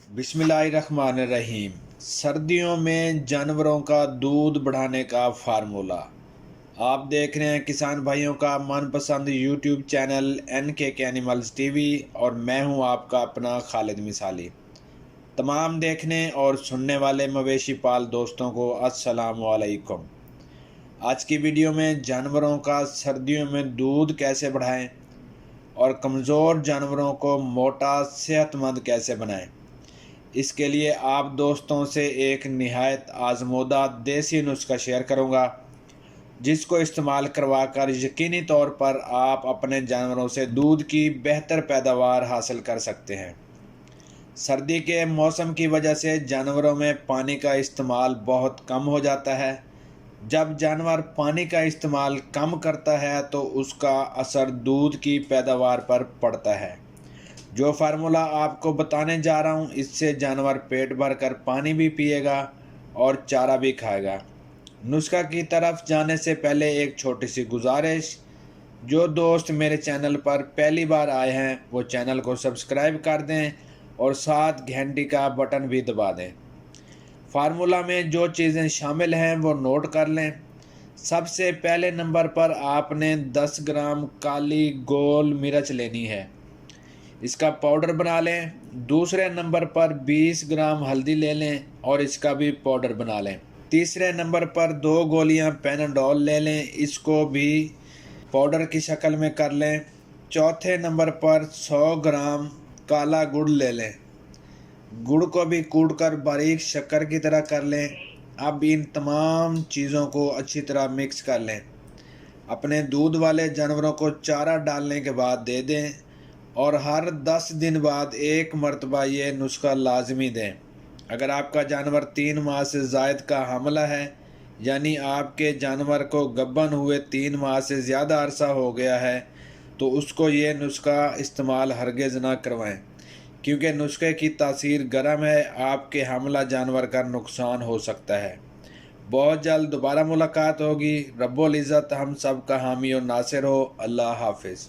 बिस्मिल्लाहिर्रहमानिर्रहीम। सर्दियों में जानवरों का दूध बढ़ाने का फार्मूला। आप देख रहे हैं किसान भाइयों का मनपसंद YouTube channel NKK animals TV और मैं हूं आपका अपना खालिद मिसाली। तमाम देखने और सुनने वाले मवेशी पाल दोस्तों को अस्सलाम वालेकुम। आज की वीडियो में जानवरों का सर्दियों में दूध कैसे बढ़ाएं और कमज़ोर जानवरों को मोटा सेहतमंद कैसे बनाएं, इसके लिए आप दोस्तों से एक निहायत आजमूदा देसी नुस्खा शेयर करूंगा, जिसको इस्तेमाल करवाकर यकीनी तौर पर आप अपने जानवरों से दूध की बेहतर पैदावार हासिल कर सकते हैं। सर्दी के मौसम की वजह से जानवरों में पानी का इस्तेमाल बहुत कम हो जाता है। जब जानवर पानी का इस्तेमाल कम करता है तो उसका असर दूध की पैदावार पर पड़ता है। जो फार्मूला आपको बताने जा रहा हूँ, इससे जानवर पेट भर कर पानी भी पिएगा और चारा भी खाएगा। नुस्खा की तरफ जाने से पहले एक छोटी सी गुजारिश, जो दोस्त मेरे चैनल पर पहली बार आए हैं वो चैनल को सब्सक्राइब कर दें और साथ घंटी का बटन भी दबा दें। फार्मूला में जो चीज़ें शामिल हैं वो नोट कर लें। सबसे पहले नंबर पर आपने 10 ग्राम काली गोल मिर्च लेनी है, इसका पाउडर बना लें। दूसरे नंबर पर 20 ग्राम हल्दी ले लें और इसका भी पाउडर बना लें। तीसरे नंबर पर 2 गोलियां पेनाडोल ले लें, इसको भी पाउडर की शक्ल में कर लें। चौथे नंबर पर 100 ग्राम काला गुड़ ले लें, गुड़ को भी कूट कर बारीक शक्कर की तरह कर लें। अब इन तमाम चीज़ों को अच्छी तरह मिक्स कर लें। अपने दूध वाले जानवरों को चारा डालने के बाद दे दें और हर 10 दिन बाद एक मरतबा ये नुस्खा लाजमी दें। अगर आपका जानवर 3 माह से ज़ायद का हामला है, यानी आपके जानवर को गब्बन हुए 3 माह से ज़्यादा अरसा हो गया है, तो उसको ये नुस्खा इस्तेमाल हरगिज़ ना करवाएं, क्योंकि नुस्खे की तासीर गर्म है, आपके हमला जानवर का नुकसान हो सकता है। बहुत जल्द दोबारा मुलाकात होगी। रब्बुल इज़्ज़त हम सब का हामी और नासिर हो। अल्लाह हाफिज़।